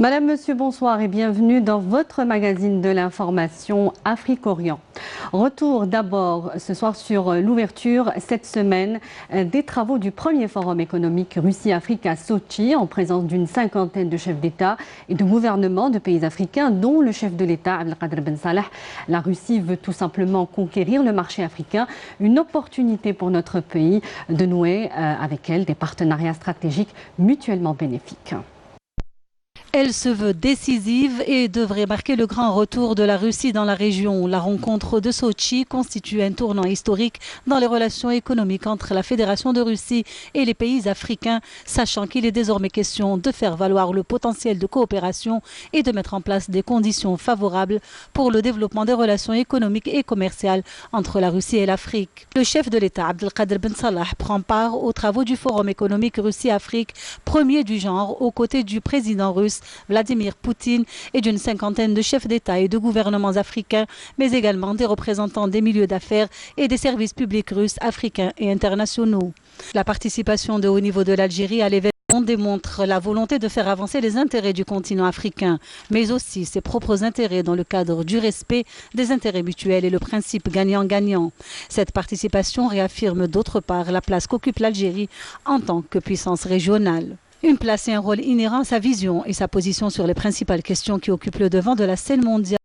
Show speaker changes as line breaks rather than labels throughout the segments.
Madame, Monsieur, bonsoir et bienvenue dans votre magazine de l'information Afrique-Orient. Retour d'abord ce soir sur l'ouverture cette semaine des travaux du premier forum économique Russie-Afrique à Sotchi en présence d'une cinquantaine de chefs d'État et de gouvernements de pays africains dont le chef de l'État Abdelkader Ben Salah. La Russie veut tout simplement conquérir le marché africain, une opportunité pour notre pays de nouer avec elle des partenariats stratégiques mutuellement bénéfiques.
Elle se veut décisive et devrait marquer le grand retour de la Russie dans la région. La rencontre de Sotchi constitue un tournant historique dans les relations économiques entre la Fédération de Russie et les pays africains, sachant qu'il est désormais question de faire valoir le potentiel de coopération et de mettre en place des conditions favorables pour le développement des relations économiques et commerciales entre la Russie et l'Afrique. Le chef de l'État, Abdelkader Ben Salah, prend part aux travaux du Forum économique Russie-Afrique, premier du genre, aux côtés du président russe Vladimir Poutine et d'une cinquantaine de chefs d'État et de gouvernements africains, mais également des représentants des milieux d'affaires et des services publics russes, africains et internationaux. La participation de haut niveau de l'Algérie à l'événement démontre la volonté de faire avancer les intérêts du continent africain, mais aussi ses propres intérêts dans le cadre du respect des intérêts mutuels et le principe gagnant-gagnant. Cette participation réaffirme d'autre part la place qu'occupe l'Algérie en tant que puissance régionale. Une place et un rôle inhérents à sa vision et sa position sur les principales questions qui occupent le devant de la scène mondiale,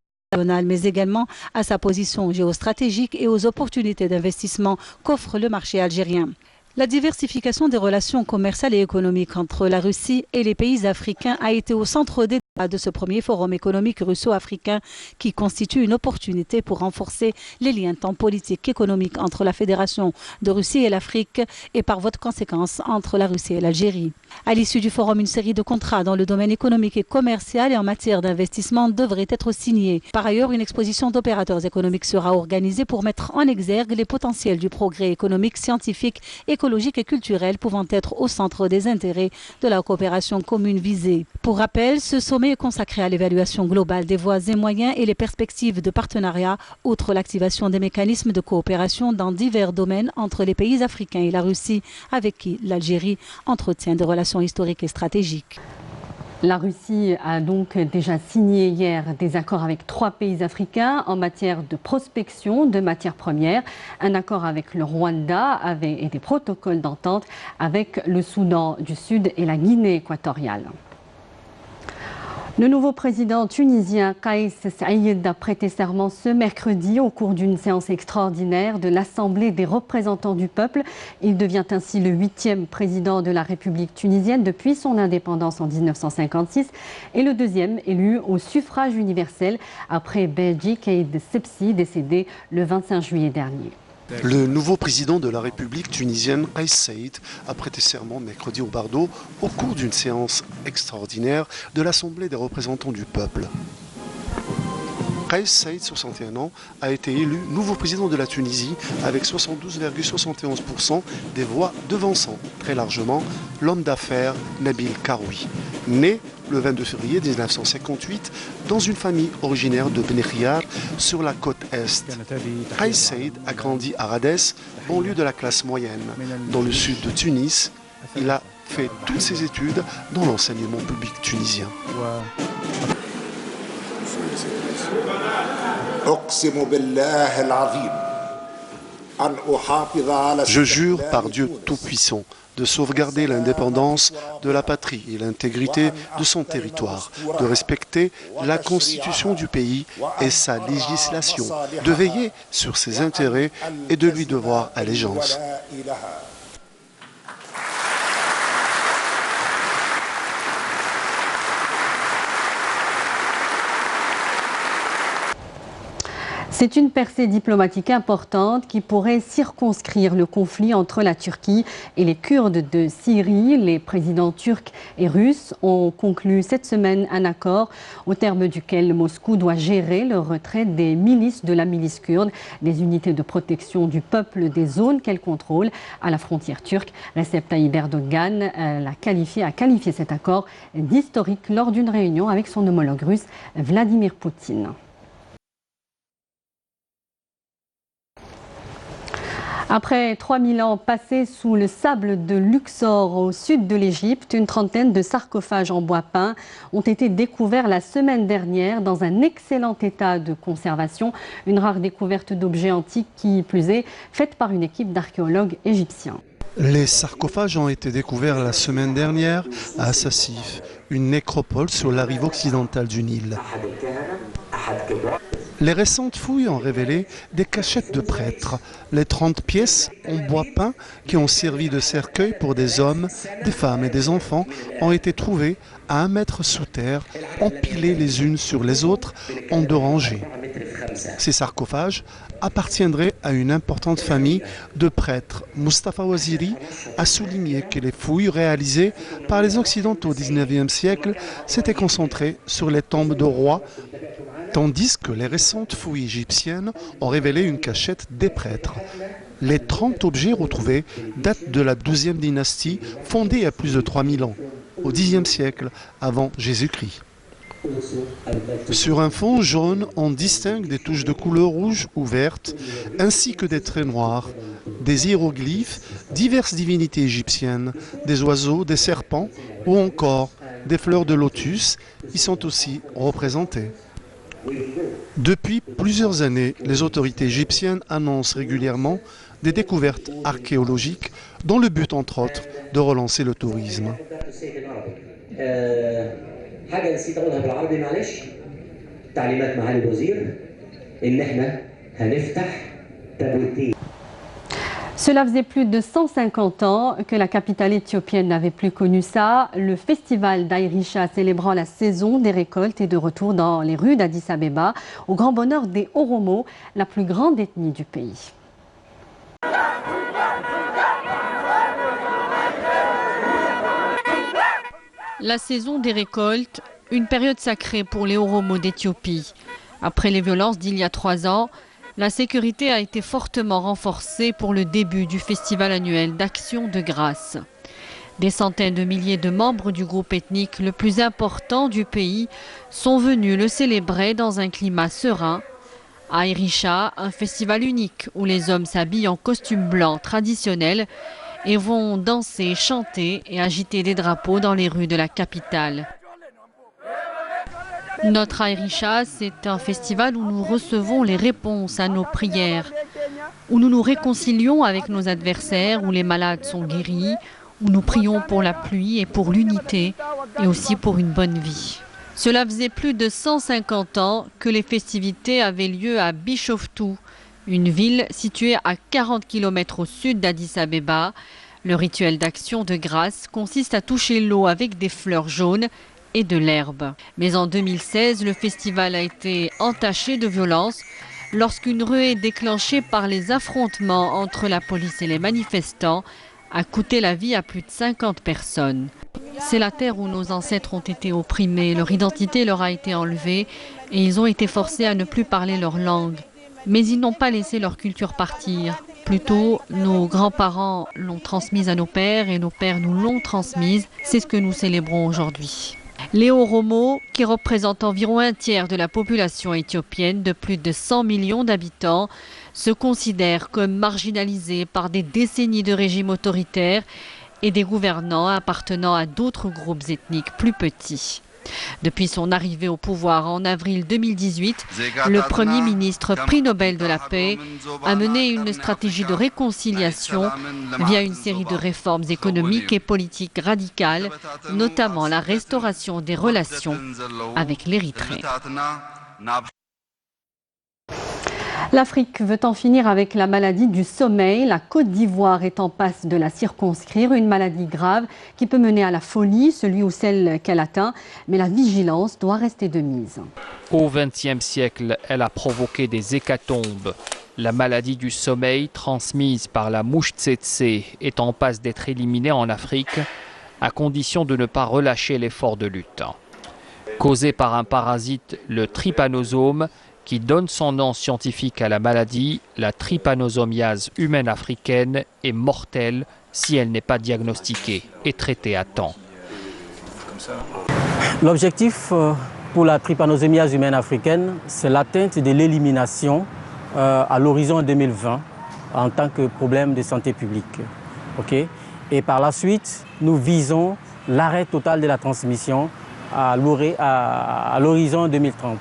mais également à sa position géostratégique et aux opportunités d'investissement qu'offre le marché algérien. La diversification des relations commerciales et économiques entre la Russie et les pays africains a été au centre des débats de ce premier forum économique russo-africain qui constitue une opportunité pour renforcer les liens tant politiques qu'économiques entre la Fédération de Russie et l'Afrique et par voie de conséquence entre la Russie et l'Algérie. À l'issue du forum, une série de contrats dans le domaine économique et commercial et en matière d'investissement devraient être signés. Par ailleurs, une exposition d'opérateurs économiques sera organisée pour mettre en exergue les potentiels du progrès économique, scientifique, écologique et culturel pouvant être au centre des intérêts de la coopération commune visée. Pour rappel, ce sommet est consacré à l'évaluation globale des voies et moyens et les perspectives de partenariat, outre l'activation des mécanismes de coopération dans divers domaines entre les pays africains et la Russie, avec qui l'Algérie entretient des relations historiques et stratégiques.
La Russie a donc déjà signé hier des accords avec 3 pays africains en matière de prospection de matières premières, un accord avec le Rwanda et des protocoles d'entente avec le Soudan du Sud et la Guinée équatoriale. Le nouveau président tunisien Kais Saïed a prêté serment ce mercredi au cours d'une séance extraordinaire de l'Assemblée des représentants du peuple. Il devient ainsi le 8e président de la République tunisienne depuis son indépendance en 1956 et le 2e élu au suffrage universel après Beji Caïd Sebsi, décédé le 25 juillet dernier.
Le nouveau président de la République tunisienne, Kais Saïed, a prêté serment mercredi au Bardo au cours d'une séance extraordinaire de l'Assemblée des représentants du peuple. Kais Saïed, 61 ans, a été élu nouveau président de la Tunisie avec 72,71% des voix devançant très largement l'homme d'affaires Nabil Karoui, né le 22 février 1958 dans une famille originaire de Benekhiar sur la côte Est. Kais Saïed a grandi à Rades, banlieue de la classe moyenne. Dans le sud de Tunis, il a fait toutes ses études dans l'enseignement public tunisien. Je jure par Dieu Tout-Puissant de sauvegarder l'indépendance de la patrie et l'intégrité de son territoire, de respecter la constitution du pays et sa législation, de veiller sur ses intérêts et de lui devoir allégeance.
C'est une percée diplomatique importante qui pourrait circonscrire le conflit entre la Turquie et les Kurdes de Syrie. Les présidents turcs et russes ont conclu cette semaine un accord au terme duquel Moscou doit gérer le retrait des milices de la milice kurde, des unités de protection du peuple des zones qu'elle contrôle à la frontière turque. Recep Tayyip Erdogan a qualifié cet accord d'historique lors d'une réunion avec son homologue russe Vladimir Poutine. Après 3000 ans passés sous le sable de Luxor au sud de l'Égypte, une trentaine de sarcophages en bois peint ont été découverts la semaine dernière dans un excellent état de conservation. Une rare découverte d'objets antiques qui plus est faite par une équipe d'archéologues égyptiens.
Les sarcophages ont été découverts la semaine dernière à Assasif, une nécropole sur la rive occidentale du Nil. Les récentes fouilles ont révélé des cachettes de prêtres. Les 30 pièces en bois peint qui ont servi de cercueil pour des hommes, des femmes et des enfants ont été trouvées à 1 mètre sous terre, empilées les unes sur les autres en 2 rangées. Ces sarcophages appartiendraient à une importante famille de prêtres. Mustafa Waziri a souligné que les fouilles réalisées par les Occidentaux au XIXe siècle s'étaient concentrées sur les tombes de rois, tandis que les récentes fouilles égyptiennes ont révélé une cachette des prêtres. Les 30 objets retrouvés datent de la 12e dynastie, fondée il y a plus de 3000 ans, au Xe siècle avant Jésus-Christ. Sur un fond jaune, on distingue des touches de couleur rouge ou verte, ainsi que des traits noirs, des hiéroglyphes, diverses divinités égyptiennes, des oiseaux, des serpents ou encore des fleurs de lotus y sont aussi représentées. Depuis plusieurs années, les autorités égyptiennes annoncent régulièrement des découvertes archéologiques dans le but, entre autres, de relancer le tourisme.
Cela faisait plus de 150 ans que la capitale éthiopienne n'avait plus connu ça. Le festival d'Aïrisha célébrant la saison des récoltes est de retour dans les rues d'Addis Abeba, au grand bonheur des Oromo, la plus grande ethnie du pays. La saison des récoltes, une période sacrée pour les Oromo d'Éthiopie. Après les violences d'il y a 3 ans, la sécurité a été fortement renforcée pour le début du festival annuel d'Action de Grâce. Des centaines de milliers de membres du groupe ethnique le plus important du pays sont venus le célébrer dans un climat serein. À Aïrisha, un festival unique où les hommes s'habillent en costume blanc traditionnel et vont danser, chanter et agiter des drapeaux dans les rues de la capitale. Notre Aïrisha, c'est un festival où nous recevons les réponses à nos prières, où nous nous réconcilions avec nos adversaires, où les malades sont guéris, où nous prions pour la pluie et pour l'unité et aussi pour une bonne vie. Cela faisait plus de 150 ans que les festivités avaient lieu à Bishoftu, une ville située à 40 km au sud d'Addis Abeba. Le rituel d'action de grâce consiste à toucher l'eau avec des fleurs jaunes et de l'herbe. Mais en 2016, le festival a été entaché de violence lorsqu'une ruée déclenchée par les affrontements entre la police et les manifestants a coûté la vie à plus de 50 personnes. C'est la terre où nos ancêtres ont été opprimés, leur identité leur a été enlevée et ils ont été forcés à ne plus parler leur langue. Mais ils n'ont pas laissé leur culture partir. Plutôt, nos grands-parents l'ont transmise à nos pères et nos pères nous l'ont transmise. C'est ce que nous célébrons aujourd'hui. Les Oromo, qui représentent environ 1/3 de la population éthiopienne de plus de 100 millions d'habitants, se considèrent comme marginalisés par des décennies de régimes autoritaires et des gouvernants appartenant à d'autres groupes ethniques plus petits. Depuis son arrivée au pouvoir en avril 2018, le Premier ministre, prix Nobel de la paix, a mené une stratégie de réconciliation via une série de réformes économiques et politiques radicales, notamment la restauration des relations avec l'Érythrée. L'Afrique veut en finir avec la maladie du sommeil. La Côte d'Ivoire est en passe de la circonscrire, une maladie grave qui peut mener à la folie, celui ou celle qu'elle atteint. Mais la vigilance doit rester de mise.
Au XXe siècle, elle a provoqué des hécatombes. La maladie du sommeil, transmise par la mouche tsetse, est en passe d'être éliminée en Afrique, à condition de ne pas relâcher l'effort de lutte. Causée par un parasite, le trypanosome, qui donne son nom scientifique à la maladie, la trypanosomiase humaine africaine est mortelle si elle n'est pas diagnostiquée et traitée à temps.
L'objectif pour la trypanosomiase humaine africaine, c'est l'atteinte de l'élimination à l'horizon 2020 en tant que problème de santé publique. Okay? Et par la suite, nous visons l'arrêt total de la transmission à l'horizon 2030.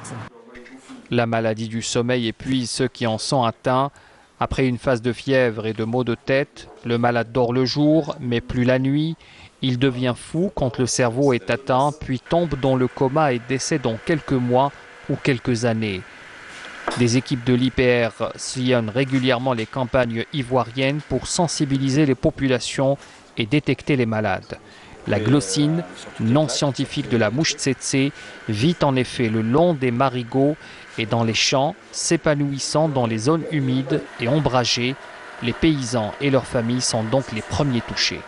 La maladie du sommeil épuise ceux qui en sont atteints. Après une phase de fièvre et de maux de tête, le malade dort le jour, mais plus la nuit. Il devient fou quand le cerveau est atteint, puis tombe dans le coma et décède dans quelques mois ou quelques années. Des équipes de l'IPR sillonnent régulièrement les campagnes ivoiriennes pour sensibiliser les populations et détecter les malades. La glossine, non scientifique de la mouche tsetse, vit en effet le long des marigots et dans les champs, s'épanouissant dans les zones humides et ombragées. Les paysans et leurs familles sont donc les premiers touchés.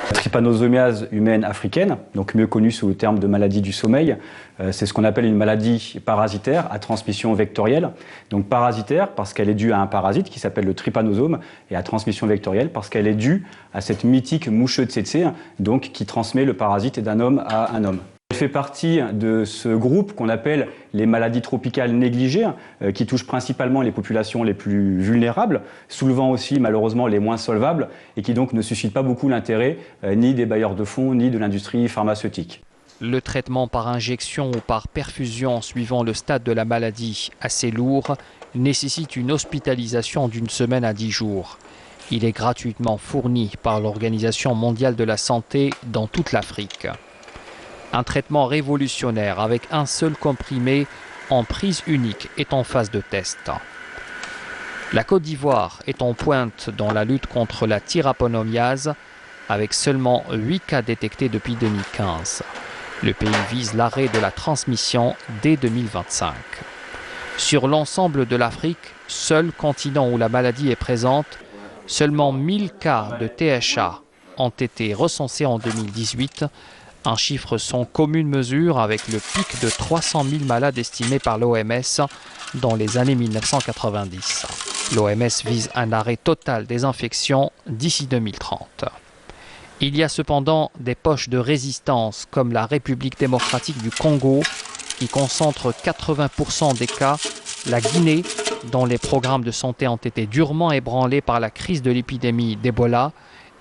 La trypanosomiase humaine africaine, donc mieux connue sous le terme de maladie du sommeil, c'est ce qu'on appelle une maladie parasitaire à transmission vectorielle. Donc parasitaire parce qu'elle est due à un parasite qui s'appelle le trypanosome, et à transmission vectorielle parce qu'elle est due à cette mythique mouche tsetse, donc qui transmet le parasite d'un homme à un homme. Elle fait partie de ce groupe qu'on appelle les maladies tropicales négligées, qui touchent principalement les populations les plus vulnérables, soulevant aussi malheureusement les moins solvables, et qui donc ne suscitent pas beaucoup l'intérêt ni des bailleurs de fonds, ni de l'industrie pharmaceutique.
Le traitement par injection ou par perfusion suivant le stade de la maladie, assez lourd, nécessite une hospitalisation d'une semaine à 10 jours. Il est gratuitement fourni par l'Organisation mondiale de la santé dans toute l'Afrique. Un traitement révolutionnaire avec un seul comprimé en prise unique est en phase de test. La Côte d'Ivoire est en pointe dans la lutte contre la trypanomiase avec seulement 8 cas détectés depuis 2015. Le pays vise l'arrêt de la transmission dès 2025. Sur l'ensemble de l'Afrique, seul continent où la maladie est présente, seulement 1000 cas de THA ont été recensés en 2018, un chiffre sans commune mesure avec le pic de 300 000 malades estimés par l'OMS dans les années 1990. L'OMS vise un arrêt total des infections d'ici 2030. Il y a cependant des poches de résistance comme la République démocratique du Congo qui concentre 80% des cas, la Guinée dont les programmes de santé ont été durement ébranlés par la crise de l'épidémie d'Ebola,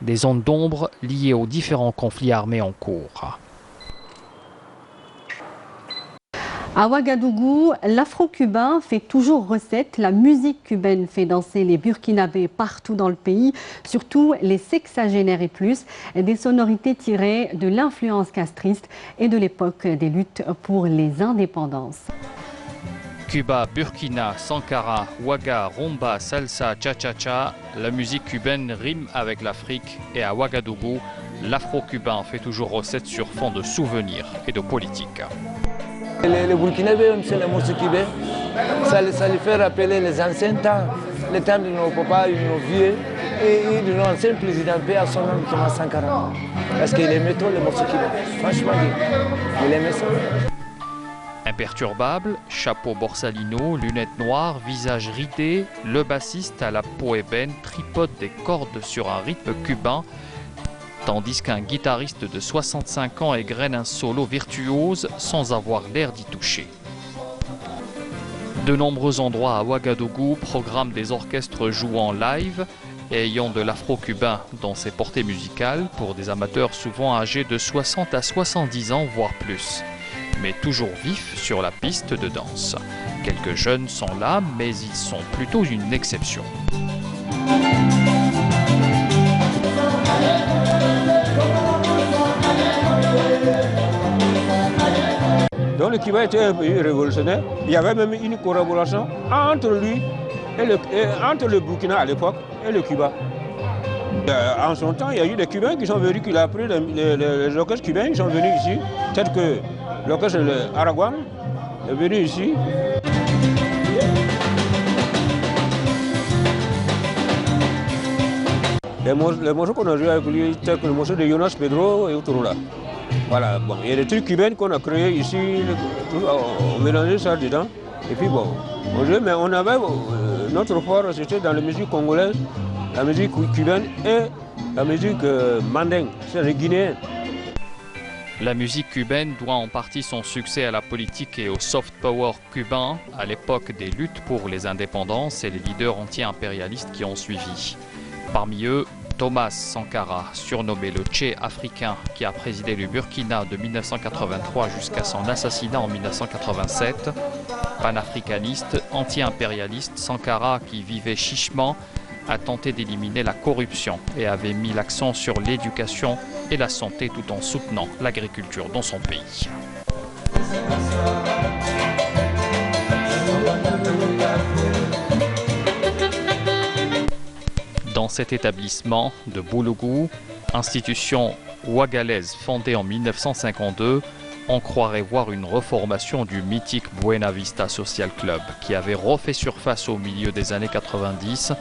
des zones d'ombre liées aux différents conflits armés en cours.
À Ouagadougou, l'afro-cubain fait toujours recette. La musique cubaine fait danser les Burkinabés partout dans le pays, surtout les sexagénaires et plus, des sonorités tirées de l'influence castriste et de l'époque des luttes pour les indépendances.
Cuba, Burkina, Sankara, Ouaga, rumba, salsa, cha-cha-cha, la musique cubaine rime avec l'Afrique et à Ouagadougou, l'afro-cubain fait toujours recette sur fond de souvenirs et de politique.
Les Burkinabés, c'est la musique cubaine, ça les fait rappeler les anciens temps, les temps de nos papas, de nos vieux et de nos anciens présidents, à son nom Thomas Sankara. Parce qu'il aimait trop les musiques cubaines, franchement, il aimait ça.
Imperturbable, chapeau borsalino, lunettes noires, visage ridé, le bassiste à la peau ébène tripote des cordes sur un rythme cubain, tandis qu'un guitariste de 65 ans égrène un solo virtuose sans avoir l'air d'y toucher. De nombreux endroits à Ouagadougou programment des orchestres jouant live et ayant de l'afro-cubain dans ses portées musicales pour des amateurs souvent âgés de 60 à 70 ans, voire plus. Mais toujours vifs sur la piste de danse. Quelques jeunes sont là, mais ils sont plutôt une exception.
Donc le Cuba était un pays révolutionnaire. Il y avait même une collaboration entre lui entre le Burkina à l'époque et le Cuba. En son temps, il y a eu des Cubains qui sont venus, qui ont pris les orchestres cubains, ils sont venus ici. Peut-être que l'orchestre de Araguan est venu ici. Les morceaux qu'on a joués avec lui, tels que le morceau de Jonas Pedro et Autorola. Voilà, bon, il y a des trucs cubains qu'on a créés ici, on mélangeait ça dedans. Et puis bon, on jouait, mais on avait notre fort, c'était dans la musique congolaise, la musique cubaine et la musique mandingue, c'est les Guinéens.
La musique cubaine doit en partie son succès à la politique et au soft power cubain à l'époque des luttes pour les indépendances et les leaders anti-impérialistes qui ont suivi. Parmi eux, Thomas Sankara, surnommé le Che africain, qui a présidé le Burkina de 1983 jusqu'à son assassinat en 1987. Panafricaniste, anti-impérialiste, Sankara, qui vivait chichement, a tenté d'éliminer la corruption et avait mis l'accent sur l'éducation et la santé tout en soutenant l'agriculture dans son pays. Dans cet établissement de Boulougou, institution ouagalaise fondée en 1952, on croirait voir une reformation du mythique Buena Vista Social Club qui avait refait surface au milieu des années 90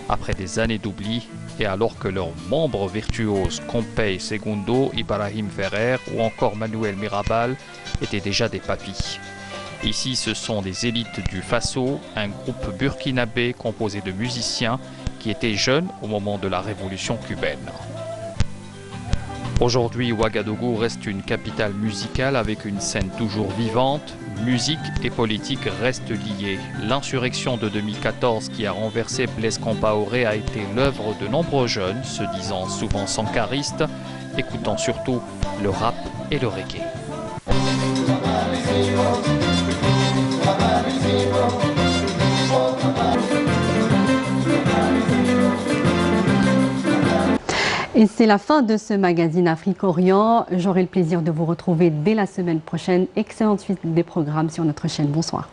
après des années d'oubli et alors que leurs membres virtuoses Compey Segundo, Ibrahim Ferrer ou encore Manuel Mirabal étaient déjà des papis. Ici, ce sont des élites du Faso, un groupe burkinabé composé de musiciens qui étaient jeunes au moment de la révolution cubaine. Aujourd'hui, Ouagadougou reste une capitale musicale avec une scène toujours vivante. Musique et politique restent liées. L'insurrection de 2014 qui a renversé Blaise Compaoré a été l'œuvre de nombreux jeunes, se disant souvent sankaristes, écoutant surtout le rap et le reggae.
Et c'est la fin de ce magazine Afrique-Orient. J'aurai le plaisir de vous retrouver dès la semaine prochaine. Excellente suite des programmes sur notre chaîne. Bonsoir.